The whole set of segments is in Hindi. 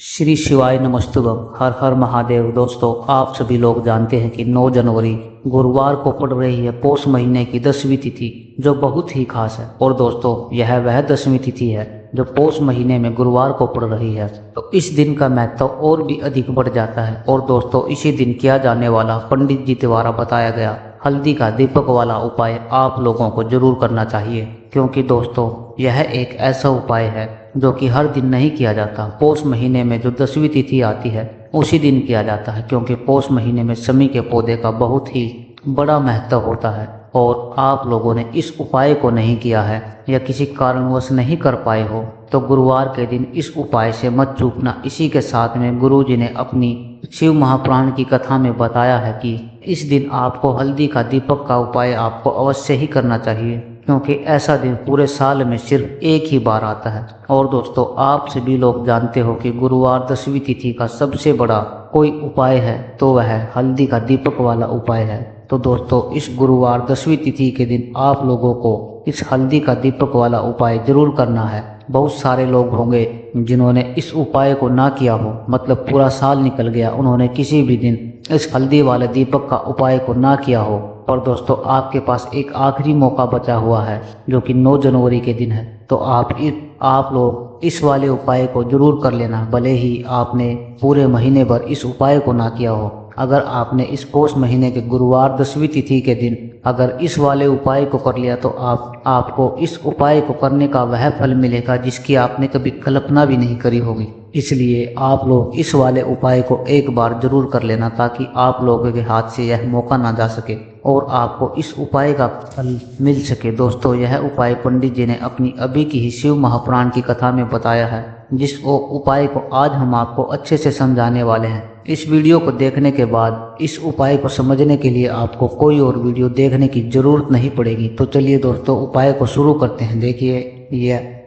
श्री शिवाय नमस्तुभम। हर हर महादेव। दोस्तों, आप सभी लोग जानते हैं कि 9 जनवरी गुरुवार को पड़ रही है पौष महीने की 10वीं तिथि, जो बहुत ही खास है। और दोस्तों, यह वह 10वीं तिथि है जो पौष महीने में गुरुवार को पड़ रही है, तो इस दिन का महत्व और भी अधिक बढ़ जाता है। और दोस्तों, इसी दिन किया जाने वाला पंडित जी द्वारा बताया गया हल्दी का दीपक वाला उपाय आप लोगों को जरूर करना चाहिए, क्योंकि दोस्तों यह एक ऐसा उपाय है जो कि हर दिन नहीं किया जाता। पौष महीने में जो 10वीं तिथि आती है उसी दिन किया जाता है, क्योंकि पौष महीने में शमी के पौधे का बहुत ही बड़ा महत्व होता है। और आप लोगों ने इस उपाय को नहीं किया है या किसी कारणवश नहीं कर पाए हो, तो गुरुवार के दिन इस उपाय से मत चूकना। इसी के साथ में गुरु जी ने अपनी शिव महापुराण की कथा में बताया है कि इस दिन आपको हल्दी का दीपक का उपाय आपको अवश्य ही करना चाहिए, क्योंकि ऐसा दिन पूरे साल में सिर्फ एक ही बार आता है। और दोस्तों, आप सभी लोग जानते हो कि गुरुवार 10वीं तिथि का सबसे बड़ा कोई उपाय है तो वह हल्दी का दीपक वाला उपाय है। तो दोस्तों, इस गुरुवार 10वीं तिथि के दिन आप लोगों को इस हल्दी का दीपक वाला उपाय जरूर करना है। बहुत सारे लोग होंगे जिन्होंने इस उपाय को ना किया हो, मतलब पूरा साल निकल गया, उन्होंने किसी भी दिन इस हल्दी वाले दीपक का उपाय को ना किया हो। और दोस्तों, आपके पास एक आखिरी मौका बचा हुआ है जो कि 9 जनवरी के दिन है, तो आप लोग इस वाले उपाय को जरूर कर लेना, भले ही आपने पूरे महीने भर इस उपाय को ना किया हो। अगर आपने इस पौष महीने के गुरुवार 10वीं तिथि के दिन अगर इस वाले उपाय को कर लिया, तो आपको इस उपाय को करने का वह फल मिलेगा जिसकी आपने कभी कल्पना भी नहीं करी होगी। इसलिए आप लोग इस वाले उपाय को एक बार जरूर कर लेना, ताकि आप लोगों के हाथ से यह मौका ना जा सके और आपको इस उपाय का फल मिल सके। दोस्तों, यह उपाय पंडित जी ने अपनी अभी की ही शिव महापुराण की कथा में बताया है, जिस उपाय को आज हम आपको अच्छे से समझाने वाले हैं। इस वीडियो को देखने के बाद इस उपाय को समझने के लिए आपको कोई और वीडियो देखने की जरूरत नहीं पड़ेगी। तो चलिए दोस्तों, उपाय को शुरू करते हैं। देखिए,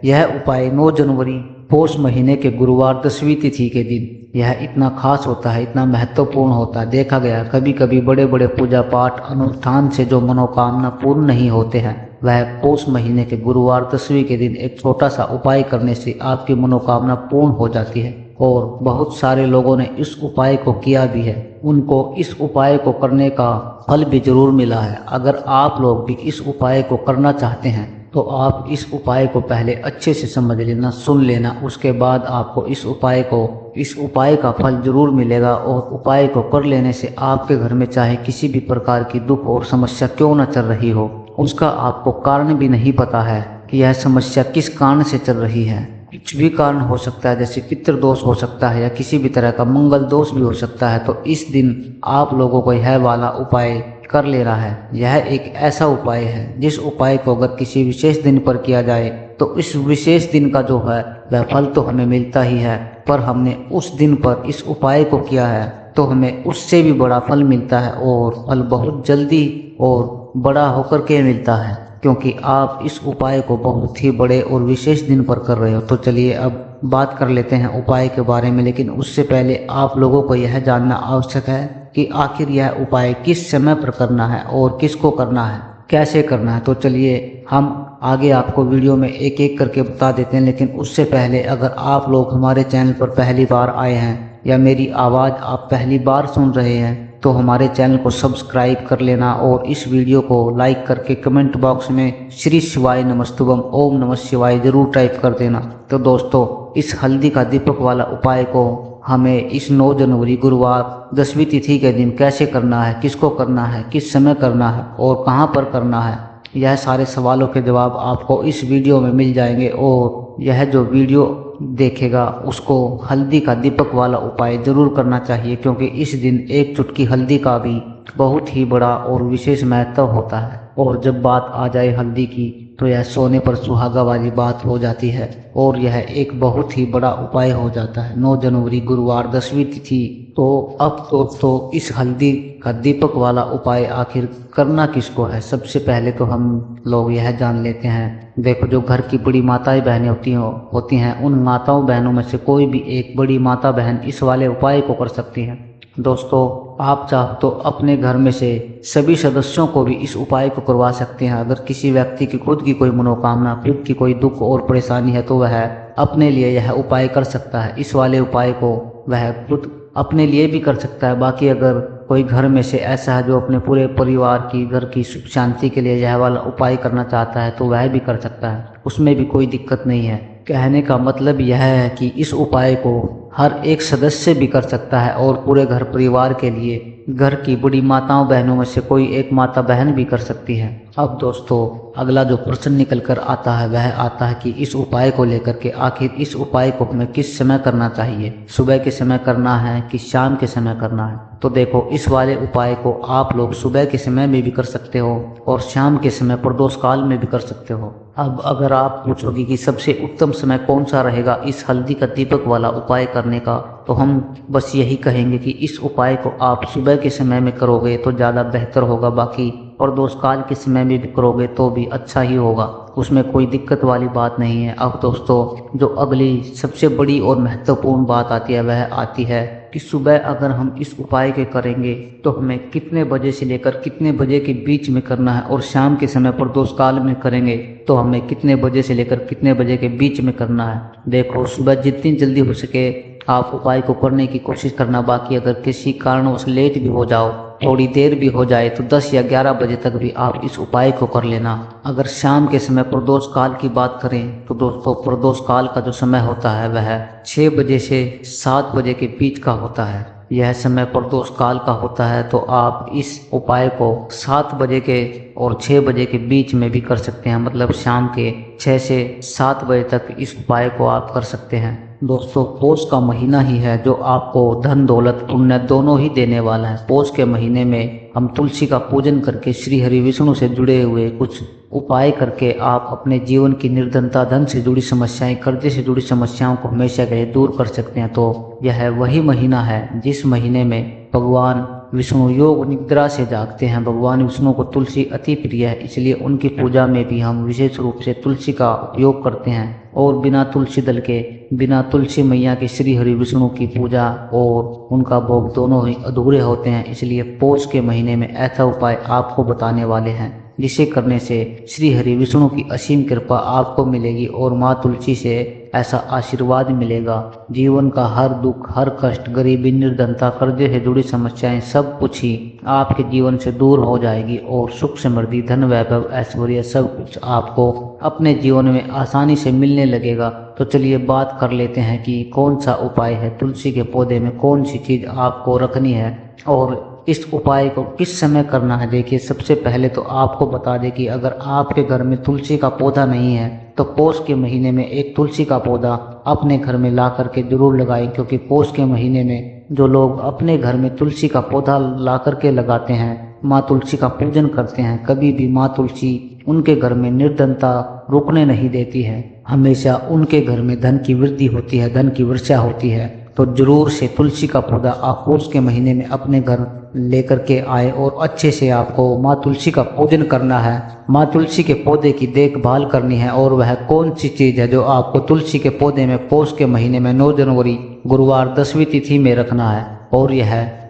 यह उपाय 9 जनवरी पौष महीने के गुरुवार 10वीं तिथि के दिन यह इतना खास होता है, इतना महत्वपूर्ण होता है। देखा गया कभी कभी बड़े बड़े पूजा पाठ अनुष्ठान से जो मनोकामना पूर्ण नहीं होते हैं, वह पौष महीने के गुरुवार 10वीं के दिन एक छोटा सा उपाय करने से आपकी मनोकामना पूर्ण हो जाती है। और बहुत सारे लोगों ने इस उपाय को किया भी है, उनको इस उपाय को करने का फल भी जरूर मिला है। अगर आप लोग भी इस उपाय को करना चाहते हैं तो आप इस उपाय को पहले अच्छे से समझ लेना, सुन लेना, उसके बाद आपको इस उपाय का फल जरूर मिलेगा। और उपाय को कर लेने से आपके घर में चाहे किसी भी प्रकार की दुख और समस्या क्यों न चल रही हो, उसका आपको कारण भी नहीं पता है कि यह समस्या किस कारण से चल रही है। कुछ भी कारण हो सकता है, जैसे पितृ दोष हो सकता है या किसी भी तरह का मंगल दोष भी हो सकता है। तो इस दिन आप लोगों को यह वाला उपाय कर लेना है। यह एक ऐसा उपाय है जिस उपाय को अगर किसी विशेष दिन पर किया जाए तो इस विशेष दिन का जो है वह फल तो हमें मिलता ही है, पर हमने उस दिन पर इस उपाय को किया है तो हमें उससे भी बड़ा फल मिलता है, और फल बहुत जल्दी और बड़ा होकर के मिलता है, क्योंकि आप इस उपाय को बहुत ही बड़े और विशेष दिन पर कर रहे हो। तो चलिए अब बात कर लेते हैं उपाय के बारे में, लेकिन उससे पहले आप लोगों को यह जानना आवश्यक है कि आखिर यह उपाय किस समय पर करना है और किसको करना है, कैसे करना है। तो चलिए हम आगे आपको वीडियो में एक एक करके बता देते हैं, लेकिन उससे पहले अगर आप लोग हमारे चैनल पर पहली बार आए हैं या मेरी आवाज़ आप पहली बार सुन रहे हैं, तो हमारे चैनल को सब्सक्राइब कर लेना और इस वीडियो को लाइक करके कमेंट बॉक्स में श्री शिवाय नमस्तुभम ओम नमः शिवाय जरूर टाइप कर देना। तो दोस्तों, इस हल्दी का दीपक वाला उपाय को हमें इस 9 जनवरी गुरुवार 10वीं तिथि के दिन कैसे करना है, किसको करना है, किस समय करना है और कहाँ पर करना है, यह सारे सवालों के जवाब आपको इस वीडियो में मिल जाएंगे। और यह जो वीडियो देखेगा उसको हल्दी का दीपक वाला उपाय जरूर करना चाहिए, क्योंकि इस दिन एक चुटकी हल्दी का भी बहुत ही बड़ा और विशेष महत्व होता है। और जब बात आ जाए हल्दी की, तो यह सोने पर सुहागा वाली बात हो जाती है और यह एक बहुत ही बड़ा उपाय हो जाता है। 9 जनवरी गुरुवार 10वीं तिथि। तो अब दोस्तों, इस हल्दी का दीपक वाला उपाय आखिर करना किसको है, सबसे पहले तो हम लोग यह जान लेते हैं। देखो, जो घर की बड़ी माताएं बहनें होती हैं, उन माताओं बहनों में से कोई भी एक बड़ी माता बहन इस वाले उपाय को कर सकती हैं। दोस्तों, आप चाहो तो अपने घर में से सभी सदस्यों को भी इस उपाय को करवा सकते हैं। अगर किसी व्यक्ति की खुद की कोई मनोकामना, खुद की कोई दुख और परेशानी है, तो वह अपने लिए यह उपाय कर सकता है। इस वाले उपाय को वह खुद अपने लिए भी कर सकता है। बाकी अगर कोई घर में से ऐसा है जो अपने पूरे परिवार की, घर की सुख शांति के लिए यह वाला उपाय करना चाहता है तो वह भी कर सकता है, उसमें भी कोई दिक्कत नहीं है। कहने का मतलब यह है कि इस उपाय को हर एक सदस्य भी कर सकता है और पूरे घर परिवार के लिए घर की बड़ी माताओं बहनों में से कोई एक माता बहन भी कर सकती है। अब दोस्तों अगला जो प्रश्न निकल कर आता है वह आता है कि इस उपाय को लेकर के आखिर इस उपाय को हमें किस समय करना चाहिए, सुबह के समय करना है कि शाम के समय करना है। तो देखो, इस वाले उपाय को आप लोग सुबह के समय में भी कर सकते हो और शाम के समय प्रदोष काल में भी कर सकते हो। अब अगर आप पूछोगे कि सबसे उत्तम समय कौन सा रहेगा इस हल्दी का दीपक वाला उपाय करने का, तो हम बस यही कहेंगे कि इस उपाय को आप सुबह के समय में करोगे तो ज़्यादा बेहतर होगा। बाकी प्रदोष काल के समय में भी करोगे तो भी अच्छा ही होगा, उसमें कोई दिक्कत वाली बात नहीं है। अब दोस्तों जो अगली सबसे बड़ी और महत्वपूर्ण बात आती है वह आती है कि सुबह अगर हम इस उपाय के करेंगे तो हमें कितने बजे से लेकर कितने बजे के बीच में करना है, और शाम के समय प्रदोष काल में करेंगे तो हमें कितने बजे से लेकर कितने बजे के बीच में करना है। देखो, सुबह जितनी जल्दी हो सके आप उपाय को करने की कोशिश करना। बाकी अगर किसी कारणवश लेट भी हो जाओ, थोड़ी देर भी हो जाए, तो 10 या 11 बजे तक भी आप इस उपाय को कर लेना। अगर शाम के समय प्रदोष काल की बात करें तो दोस्तों प्रदोष काल का जो समय होता है वह 6 बजे से 7 बजे के बीच का होता है। यह समय प्रदोष काल का होता है, तो आप इस उपाय को 7 बजे के और 6 बजे के बीच में भी कर सकते हैं। मतलब शाम के 6 से 7 बजे तक इस उपाय को आप कर सकते हैं। दोस्तों पौष का महीना ही है जो आपको धन दौलत पुण्य दोनों ही देने वाला है। पौष के महीने में हम तुलसी का पूजन करके श्री हरि विष्णु से जुड़े हुए कुछ उपाय करके आप अपने जीवन की निर्धनता, धन से जुड़ी समस्याएं, कर्जे से जुड़ी समस्याओं को हमेशा के लिए दूर कर सकते हैं। तो यह वही महीना है जिस महीने में भगवान विष्णु योग निद्रा से जागते हैं। भगवान विष्णु को तुलसी अति प्रिय है, इसलिए उनकी पूजा में भी हम विशेष रूप से तुलसी का उपयोग करते हैं। और बिना तुलसी दल के, बिना तुलसी मैया के श्री हरि विष्णु की पूजा और उनका भोग दोनों ही अधूरे होते हैं। इसलिए पौष के महीने में ऐसा उपाय आपको बताने वाले हैं जिसे करने से श्री हरि विष्णु की असीम कृपा आपको मिलेगी और माँ तुलसी से ऐसा आशीर्वाद मिलेगा। जीवन का हर दुख, हर कष्ट, गरीबी, निर्धनता, कर्जे से जुड़ी समस्याएं सब कुछ ही आपके जीवन से दूर हो जाएगी और सुख समृद्धि, धन, वैभव, ऐश्वर्य सब कुछ आपको अपने जीवन में आसानी से मिलने लगेगा। तो चलिए बात कर लेते हैं कि कौन सा उपाय है, तुलसी के पौधे में कौन सी चीज आपको रखनी है और इस उपाय को किस समय करना है। देखिए, सबसे पहले तो आपको बता दें कि अगर आपके घर में तुलसी का पौधा नहीं है तो पौष के महीने में एक तुलसी का पौधा अपने घर में ला करके जरूर लगाएं, क्योंकि पौष के महीने में जो लोग अपने घर में तुलसी का पौधा ला करके लगाते हैं, माँ तुलसी का पूजन करते हैं, कभी भी माँ तुलसी उनके घर में निर्धनता रुकने नहीं देती है। हमेशा उनके घर में धन की वृद्धि होती है, धन की वर्षा होती है। तो जरूर से तुलसी का पौधा आप पौष के महीने में अपने घर लेकर के आए और अच्छे से आपको माँ तुलसी का पूजन करना है। माँ तुलसी के पौधे की देखभाल करनी है। और वह कौन सी चीज़ है जो आपको तुलसी के पौधे में पौष के महीने में 9 जनवरी गुरुवार 10वीं तिथि में रखना है,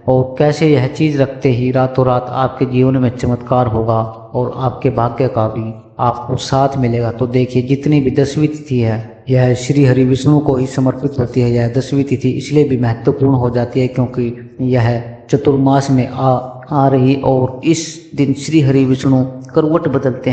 और कैसे यह चीज़ रखते ही रातों रात आपके जीवन में चमत्कार होगा और आपके भाग्य का भी आपको साथ मिलेगा। तो देखिए, जितनी भी 10वीं तिथि है यह श्री हरि विष्णु को ही समर्पित होती है। यह 10वीं तिथि इसलिए भी महत्वपूर्ण हो जाती है क्योंकि यह चतुर्मास में आ रही, और इस दिन श्री हरि विष्णु करवट बदलते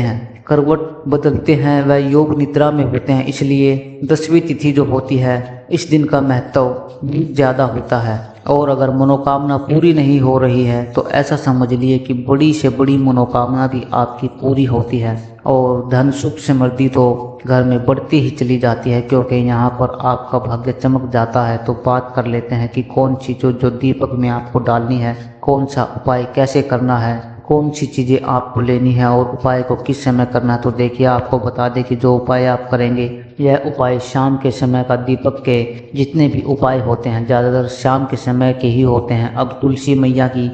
हैं, वह योग निद्रा में होते हैं। इसलिए 10वीं तिथि जो होती है इस दिन का महत्व ज़्यादा होता है। और अगर मनोकामना पूरी नहीं हो रही है तो ऐसा समझ लिए कि बड़ी से बड़ी मनोकामना भी आपकी पूरी होती है और धन, सुख, समृद्धि तो घर में बढ़ती ही चली जाती है, क्योंकि यहाँ पर आपका भाग्य चमक जाता है। तो बात कर लेते हैं कि कौन सी जो दीपक में आपको डालनी है, कौन सा उपाय कैसे करना है, कौन सी चीज़ें आपको लेनी है और उपाय को किस समय करना है। तो देखिए, आपको बता दें कि जो उपाय आप करेंगे यह उपाय शाम के समय का दीपक के जितने भी उपाय होते हैं ज़्यादातर शाम के समय के ही होते हैं। अब तुलसी मैया की,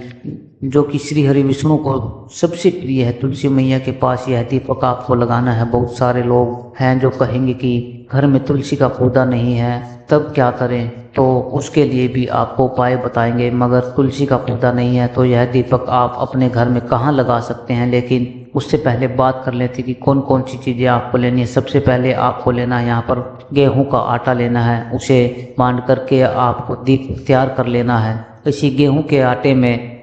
जो कि श्री हरि विष्णु को सबसे प्रिय है, तुलसी मैया के पास यह दीपक आपको लगाना है। बहुत सारे लोग हैं जो कहेंगे कि घर में तुलसी का पौधा नहीं है तब क्या करें, तो उसके लिए भी आपको उपाय बताएंगे। मगर तुलसी का पौधा नहीं है तो यह दीपक आप अपने घर में कहाँ लगा सकते हैं, लेकिन उससे पहले बात कर लेते कि कौन कौन सी चीज़ें आपको लेनी है। सबसे पहले आपको लेना है यहाँ पर गेहूं का आटा लेना है, उसे बांध करके आपको दीप तैयार कर लेना है। इसी गेहूं के आटे में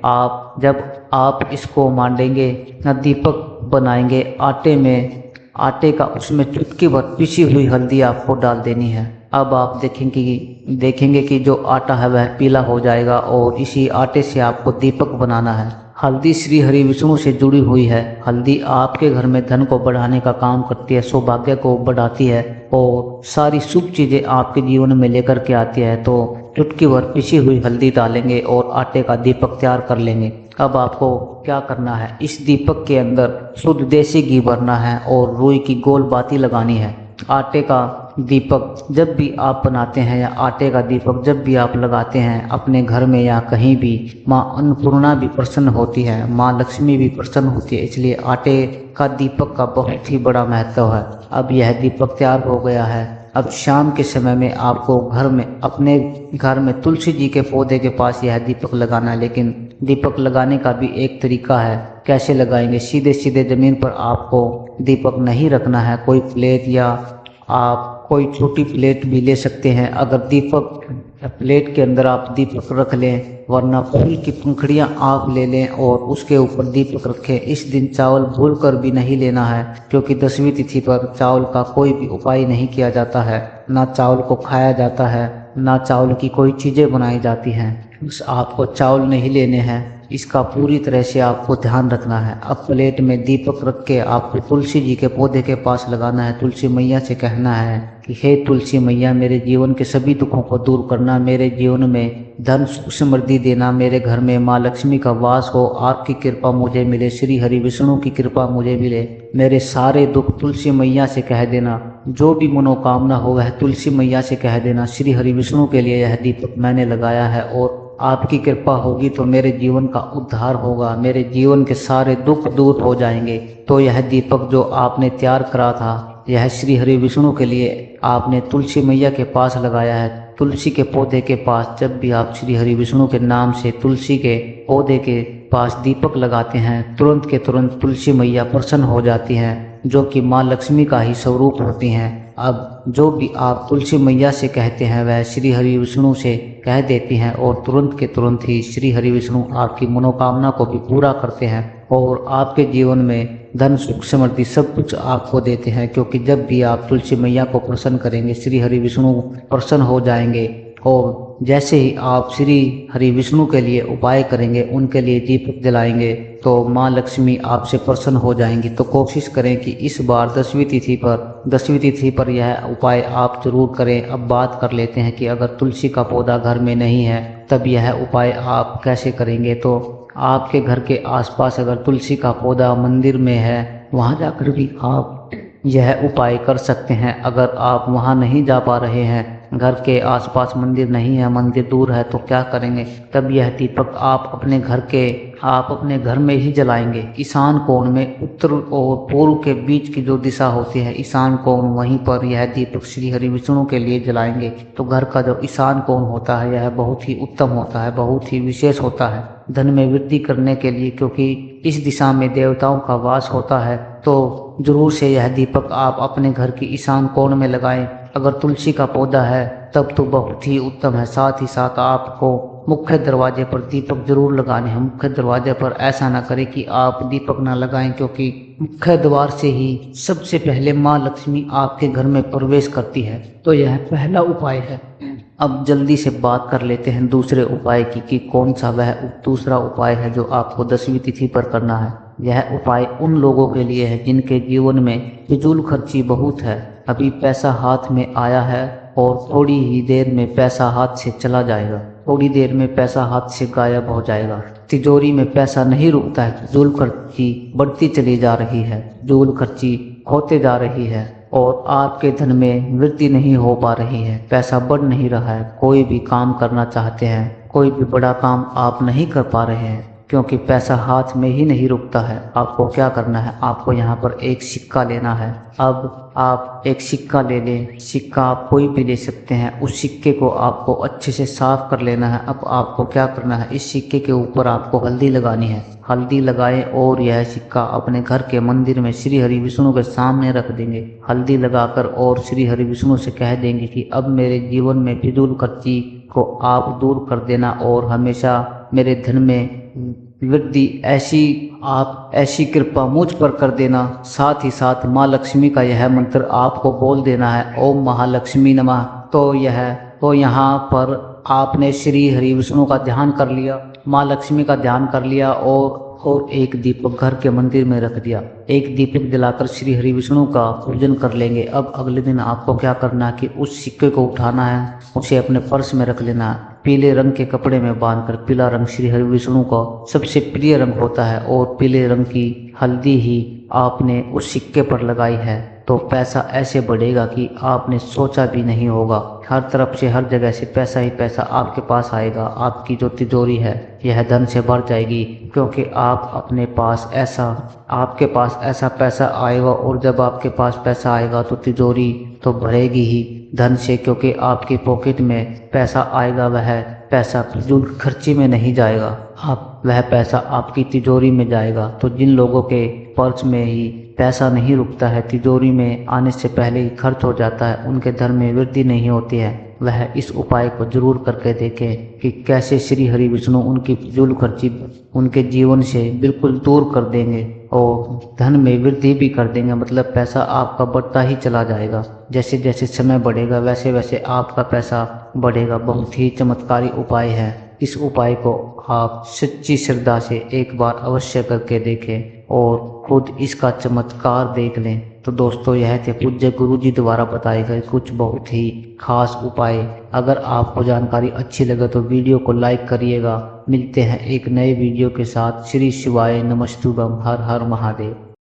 जब आप इसको मांडेंगे ना दीपक बनाएंगे आटे में, आटे का उसमें चुटकी भर पिसी हुई हल्दी आपको डाल देनी है। अब आप देखेंगे कि जो आटा है वह पीला हो जाएगा और इसी आटे से आपको दीपक बनाना है। हल्दी श्री हरि विष्णु से जुड़ी हुई है। हल्दी आपके घर में धन को बढ़ाने का काम करती है, सौभाग्य को बढ़ाती है और सारी शुभ चीज़ें आपके जीवन में लेकर के आती है। तो चुटकी भर पिसी हुई हल्दी डालेंगे और आटे का दीपक तैयार कर लेंगे। अब आपको क्या करना है, इस दीपक के अंदर शुद्ध देसी घी भरना है और रुई की गोल बाती लगानी है। आटे का दीपक जब भी आप बनाते हैं या आटे का दीपक जब भी आप लगाते हैं अपने घर में या कहीं भी, माँ अन्नपूर्णा भी प्रसन्न होती है, माँ लक्ष्मी भी प्रसन्न होती है। इसलिए आटे का दीपक का बहुत ही बड़ा महत्व है। अब यह दीपक तैयार हो गया है। अब शाम के समय में आपको अपने घर में तुलसी जी के पौधे के पास यह दीपक लगाना है। लेकिन दीपक लगाने का भी एक तरीका है। कैसे लगाएंगे, सीधे सीधे ज़मीन पर आपको दीपक नहीं रखना है। कोई प्लेट या आप कोई छोटी प्लेट भी ले सकते हैं। अगर प्लेट के अंदर आप दीपक रख लें, वरना फूल की पंखुड़ियाँ आप ले लें और उसके ऊपर दीपक रखें। इस दिन चावल भूल कर भी नहीं लेना है, क्योंकि 10वीं तिथि पर चावल का कोई भी उपाय नहीं किया जाता है। ना चावल को खाया जाता है, ना चावल की कोई चीज़ें बनाई जाती हैं। बस आपको चावल नहीं लेने हैं, इसका पूरी तरह से आपको ध्यान रखना है। अब प्लेट में दीपक रख के आपको तुलसी जी के पौधे के पास लगाना है। तुलसी मैया से कहना है कि हे तुलसी मैया, मेरे जीवन के सभी दुखों को दूर करना, मेरे जीवन में धन सुख समृद्धि देना, मेरे घर में माँ लक्ष्मी का वास हो, आपकी कृपा मुझे मिले, श्री हरि विष्णु की कृपा मुझे मिले, मेरे सारे दुख तुलसी मैया से कह देना, जो भी मनोकामना हो वह तुलसी मैया से कह देना। श्री हरि विष्णु के लिए यह दीपक मैंने लगाया है और आपकी कृपा होगी तो मेरे जीवन का उद्धार होगा, मेरे जीवन के सारे दुख दूर हो जाएंगे। तो यह दीपक जो आपने तैयार करा था, यह श्री हरि विष्णु के लिए आपने तुलसी मैया के पास लगाया है। तुलसी के पौधे के पास जब भी आप श्री हरि विष्णु के नाम से तुलसी के पौधे के पास दीपक लगाते हैं, तुरंत के तुरंत तुलसी मैया प्रसन्न हो जाती हैं, जो कि माँ लक्ष्मी का ही स्वरूप होती हैं। अब जो भी आप तुलसी मैया से कहते हैं वह श्री हरि विष्णु से कह देती हैं और तुरंत के तुरंत ही श्री हरि विष्णु आपकी मनोकामना को भी पूरा करते हैं और आपके जीवन में धन सुख समृद्धि सब कुछ आपको देते हैं। क्योंकि जब भी आप तुलसी मैया को प्रसन्न करेंगे, श्री हरि विष्णु प्रसन्न हो जाएंगे। और जैसे ही आप श्री हरि विष्णु के लिए उपाय करेंगे, उनके लिए दीपक जलाएंगे, तो माँ लक्ष्मी आपसे प्रसन्न हो जाएंगी। तो कोशिश करें कि इस बार 10वीं तिथि पर यह उपाय आप जरूर करें। अब बात कर लेते हैं कि अगर तुलसी का पौधा घर में नहीं है तब यह उपाय आप कैसे करेंगे। तो आपके घर के आसपास अगर तुलसी का पौधा मंदिर में है, वहाँ जाकर भी आप यह उपाय कर सकते हैं। अगर आप वहाँ नहीं जा पा रहे हैं, घर के आसपास मंदिर नहीं है, मंदिर दूर है, तो क्या करेंगे, तब यह दीपक आप अपने घर में ही जलाएंगे। ईशान कोण में, उत्तर और पूर्व के बीच की जो दिशा होती है ईशान कोण, वहीं पर यह दीपक श्री हरि विष्णु के लिए जलाएंगे। तो घर का जो ईशान कोण होता है यह बहुत ही उत्तम होता है, बहुत ही विशेष होता है धन में वृद्धि करने के लिए, क्योंकि इस दिशा में देवताओं का वास होता है। तो जरूर से यह दीपक आप अपने घर की ईशान कोण में लगाएं। अगर तुलसी का पौधा है तब तो बहुत ही उत्तम है। साथ ही साथ आपको मुख्य दरवाजे पर दीपक जरूर लगाने हैं। मुख्य दरवाजे पर ऐसा ना करें कि आप दीपक ना लगाएं, क्योंकि मुख्य द्वार से ही सबसे पहले माँ लक्ष्मी आपके घर में प्रवेश करती है। तो यह पहला उपाय है। अब जल्दी से बात कर लेते हैं दूसरे उपाय की कि कौन सा वह दूसरा उपाय है जो आपको 10वीं तिथि पर करना है। यह उपाय उन लोगों के लिए है जिनके जीवन में फिजूल खर्ची बहुत है। अभी पैसा हाथ में आया है और थोड़ी ही देर में पैसा हाथ से चला जाएगा, थोड़ी देर में पैसा हाथ से गायब हो जाएगा। तिजोरी में पैसा नहीं रुकता है, फिजूल खर्ची बढ़ती चली जा रही है, फिजूल खर्ची होते जा रही है और आपके धन में वृद्धि नहीं हो पा रही है, पैसा बढ़ नहीं रहा है। कोई भी काम करना चाहते हैं, कोई भी बड़ा काम आप नहीं कर पा रहे हैं, क्योंकि पैसा हाथ में ही नहीं रुकता है। आपको क्या करना है, आपको यहाँ पर एक सिक्का लेना है। अब आप एक सिक्का ले लें। सिक्का आप कोई भी ले सकते हैं। उस सिक्के को आपको अच्छे से साफ कर लेना है। अब आपको क्या करना है, इस सिक्के के ऊपर आपको हल्दी लगानी है। हल्दी लगाएं और यह सिक्का अपने घर के मंदिर में श्री हरि विष्णु के सामने रख देंगे। हल्दी लगाकर और श्री हरि विष्णु से कह देंगे कि अब मेरे जीवन में फिजूल खर्ची को आप दूर कर देना और हमेशा मेरे धन में वृद्धि ऐसी कृपा मुझ पर कर देना। साथ ही साथ माँ लक्ष्मी का यह मंत्र आपको बोल देना है, ओम महालक्ष्मी नमः। तो यहाँ पर आपने श्री हरि विष्णु का ध्यान कर लिया, माँ लक्ष्मी का ध्यान कर लिया और एक दीपक घर के मंदिर में रख दिया। एक दीपक जलाकर श्री हरि विष्णु का पूजन कर लेंगे। अब अगले दिन आपको क्या करना है कि उस सिक्के को उठाना है, उसे अपने पर्स में रख लेना है। पीले रंग के कपड़े में बांधकर, पीला रंग श्री हरि विष्णु का सबसे प्रिय रंग होता है और पीले रंग की हल्दी ही आपने उस सिक्के पर लगाई है तो पैसा ऐसे बढ़ेगा कि आपने सोचा भी नहीं होगा। हर तरफ से, हर जगह से पैसा ही पैसा आपके पास आएगा। आपकी जो तिजोरी है यह धन से भर जाएगी, क्योंकि आपके पास ऐसा पैसा आएगा। और जब आपके पास पैसा आएगा तो तिजोरी तो भरेगी ही धन से, क्योंकि आपकी पॉकेट में पैसा आएगा। वह पैसा फिजूल खर्ची में नहीं जाएगा, वह पैसा आपकी तिजोरी में जाएगा। तो जिन लोगों के पर्स में ही पैसा नहीं रुकता है, तिजोरी में आने से पहले ही खर्च हो जाता है, उनके धन में वृद्धि नहीं होती है, वह इस उपाय को जरूर करके देखें कि कैसे श्री हरि विष्णु उनकी फिजूल खर्ची उनके जीवन से बिल्कुल दूर कर देंगे और धन में वृद्धि भी कर देंगे। मतलब पैसा आपका बढ़ता ही चला जाएगा। जैसे जैसे समय बढ़ेगा वैसे वैसे आपका पैसा बढ़ेगा। बहुत ही चमत्कारी उपाय है। इस उपाय को आप सच्ची श्रद्धा से एक बार अवश्य करके देखें और खुद इसका चमत्कार देख लें। तो दोस्तों, यह थे पूज्य गुरु जी द्वारा बताए गए कुछ बहुत ही खास उपाय। अगर आपको जानकारी अच्छी लगे तो वीडियो को लाइक करिएगा। मिलते हैं एक नए वीडियो के साथ। श्री शिवाय नमस्तुभ्यं। हर हर महादेव।